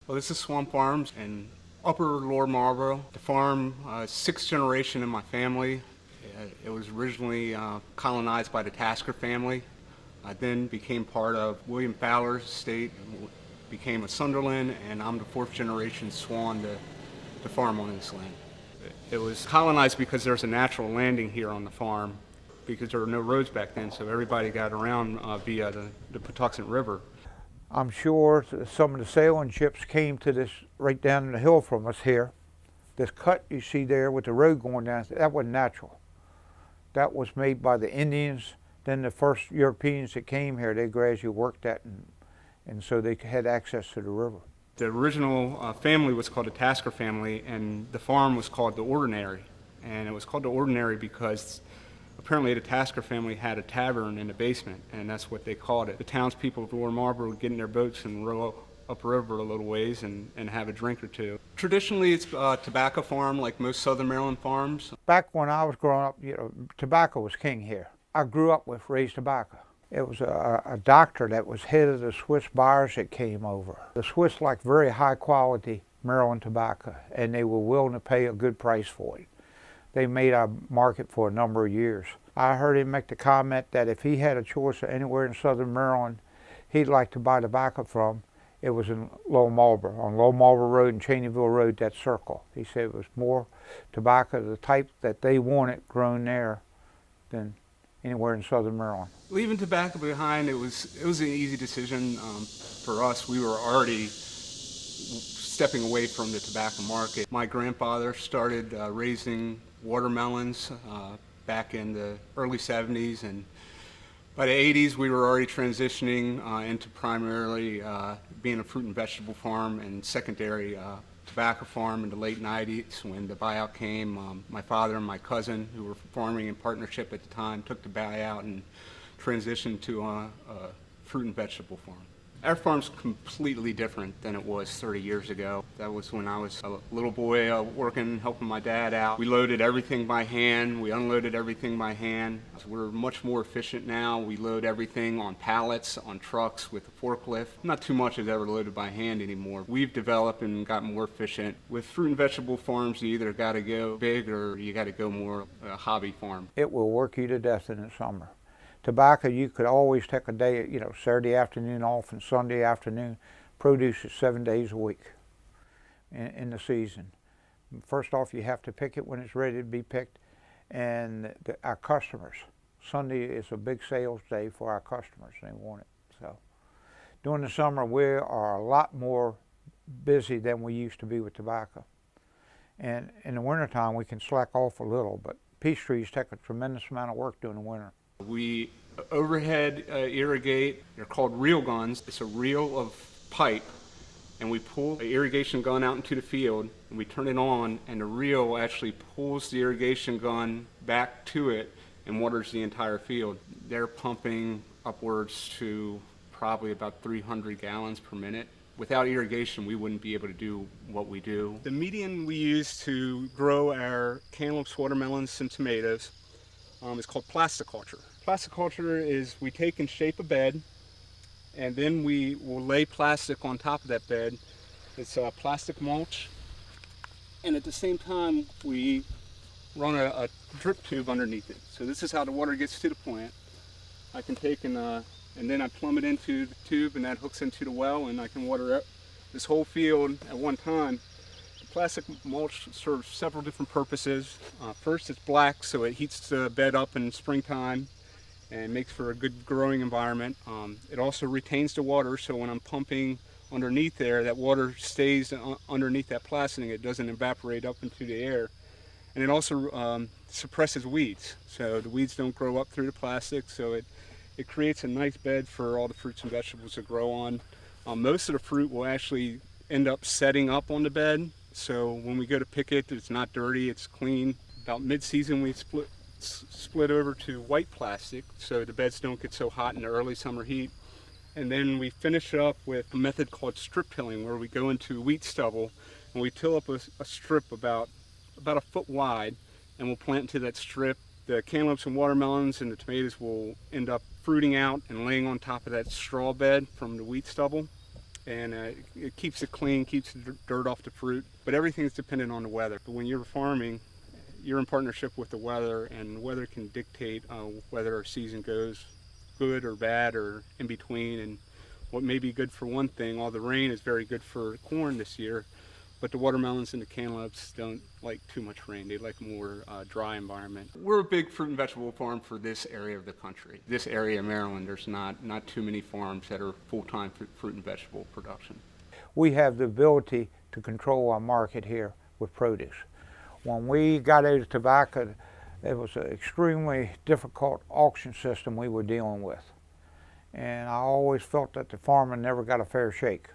Well, this is Swann Farms in Upper Lower Marlboro. The farm, sixth generation in my family. It was originally colonized by the Tasker family. I then became part of William Fowler's estate, became a Sunderland, and I'm the fourth generation Swann to farm on this land. It was colonized because there's a natural landing here on the farm because there were no roads back then, so everybody got around via the Patuxent River. I'm sure some of the sailing ships came to this right down the hill from us here. This cut you see there with the road going down, that wasn't natural. That was made by the Indians. Then the first Europeans that came here, they gradually worked that, and so they had access to the river. The original family was called the Tasker family, and the farm was called the Ordinary. And it was called the Ordinary because apparently the Tasker family had a tavern in the basement, and that's what they called it. The townspeople of Lower Marlboro would get in their boats and row upriver a little ways and have a drink or two. Traditionally, it's a tobacco farm like most Southern Maryland farms. Back when I was growing up, tobacco was king here. I grew up with raised tobacco. It was a doctor that was head of the Swiss buyers that came over. The Swiss liked very high quality Maryland tobacco, and they were willing to pay a good price for it. They made our market for a number of years. I heard him make the comment that if he had a choice of anywhere in Southern Maryland he'd like to buy tobacco from, it was in Lower Marlboro, on Lower Marlboro Road and Cheneyville Road, that circle. He said it was more tobacco, the type that they wanted grown there, than anywhere in Southern Maryland. Leaving tobacco behind, it was an easy decision for us. We were already stepping away from the tobacco market. My grandfather started raising watermelons back in the early 70s, and by the 80s we were already transitioning into primarily being a fruit and vegetable farm and secondary tobacco farm in the late 90s. When the buyout came, my father and my cousin, who were farming in partnership at the time, took the buyout and transitioned to a fruit and vegetable farm. Our farm's completely different than it was 30 years ago. That was when I was a little boy working, helping my dad out. We loaded everything by hand. We unloaded everything by hand. We're much more efficient now. We load everything on pallets, on trucks with a forklift. Not too much is ever loaded by hand anymore. We've developed and gotten more efficient. With fruit and vegetable farms, you either got to go big or you got to go more hobby farm. It will work you to death in the summer. Tobacco, you could always take a day, Saturday afternoon off and Sunday afternoon. Produce it 7 days a week in the season. First off, you have to pick it when it's ready to be picked. And our customers, Sunday is a big sales day for our customers. They want it. So during the summer, we are a lot more busy than we used to be with tobacco. And in the wintertime, we can slack off a little, but peach trees take a tremendous amount of work during the winter. We overhead irrigate. They're called reel guns. It's a reel of pipe, and we pull the irrigation gun out into the field, and we turn it on, and the reel actually pulls the irrigation gun back to it and waters the entire field. They're pumping upwards to probably about 300 gallons per minute. Without irrigation, we wouldn't be able to do what we do. The medium we use to grow our cantaloupes, watermelons, and tomatoes is called plasticulture. Plasticulture is we take and shape a bed, and then we will lay plastic on top of that bed. It's plastic mulch, and at the same time we run a drip tube underneath it. So this is how the water gets to the plant. I can take and then I plumb it into the tube, and that hooks into the well, and I can water this whole field at one time. Plastic mulch serves several different purposes. First, it's black, so it heats the bed up in springtime and makes for a good growing environment. It also retains the water, so when I'm pumping underneath there, that water stays underneath that plastic. It doesn't evaporate up into the air. And it also suppresses weeds, so the weeds don't grow up through the plastic, so it creates a nice bed for all the fruits and vegetables to grow on. Most of the fruit will actually end up setting up on the bed. So when we go to pick it, it's not dirty, it's clean. About mid-season, we split over to white plastic so the beds don't get so hot in the early summer heat. And then we finish up with a method called strip tilling, where we go into wheat stubble and we till up a strip about a foot wide, and we'll plant into that strip. The cantaloupes and watermelons and the tomatoes will end up fruiting out and laying on top of that straw bed from the wheat stubble. and it keeps it clean, keeps the dirt off the fruit. But everything's dependent on the weather. But when you're farming, you're in partnership with the weather, and the weather can dictate whether our season goes good or bad or in between. And what may be good for one thing, all the rain is very good for corn this year, but the watermelons and the cantaloupes don't like too much rain. They like more dry environment. We're a big fruit and vegetable farm for this area of the country. This area of Maryland, there's not too many farms that are full-time fruit and vegetable production. We have the ability to control our market here with produce. When we got into tobacco, it was an extremely difficult auction system we were dealing with. And I always felt that the farmer never got a fair shake.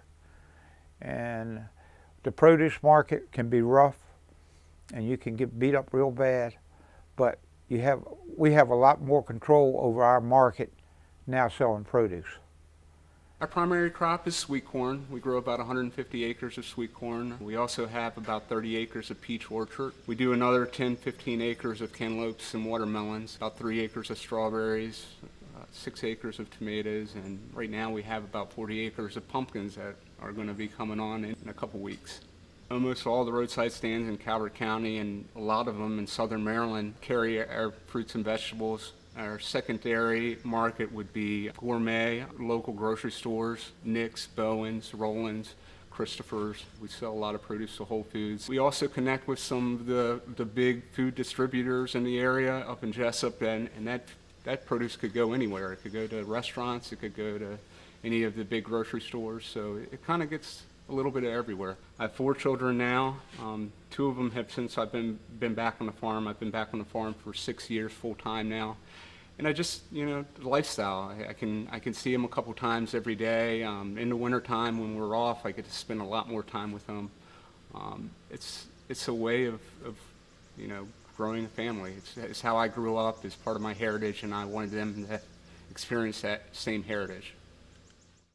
And the produce market can be rough, and you can get beat up real bad, but we have a lot more control over our market now selling produce. Our primary crop is sweet corn. We grow about 150 acres of sweet corn. We also have about 30 acres of peach orchard. We do another 10, 15 acres of cantaloupes and watermelons, about 3 acres of strawberries, 6 acres of tomatoes, and right now we have about 40 acres of pumpkins that are going to be coming on in a couple weeks. Almost all the roadside stands in Calvert County, and a lot of them in southern Maryland, carry our fruits and vegetables. Our secondary market would be gourmet, local grocery stores, Nick's, Bowen's, Roland's, Christopher's. We sell a lot of produce to Whole Foods. We also connect with some of the big food distributors in the area up in Jessup, and that produce could go anywhere. It could go to restaurants, it could go to any of the big grocery stores, so it kind of gets a little bit of everywhere. I have 4 children now. 2 of them have since I've been back on the farm. I've been back on the farm for 6 years full time now. And I just, the lifestyle, I can see them a couple times every day. In the wintertime when we're off, I get to spend a lot more time with them. It's a way of growing a family. It's how I grew up. It's part of my heritage, and I wanted them to experience that same heritage.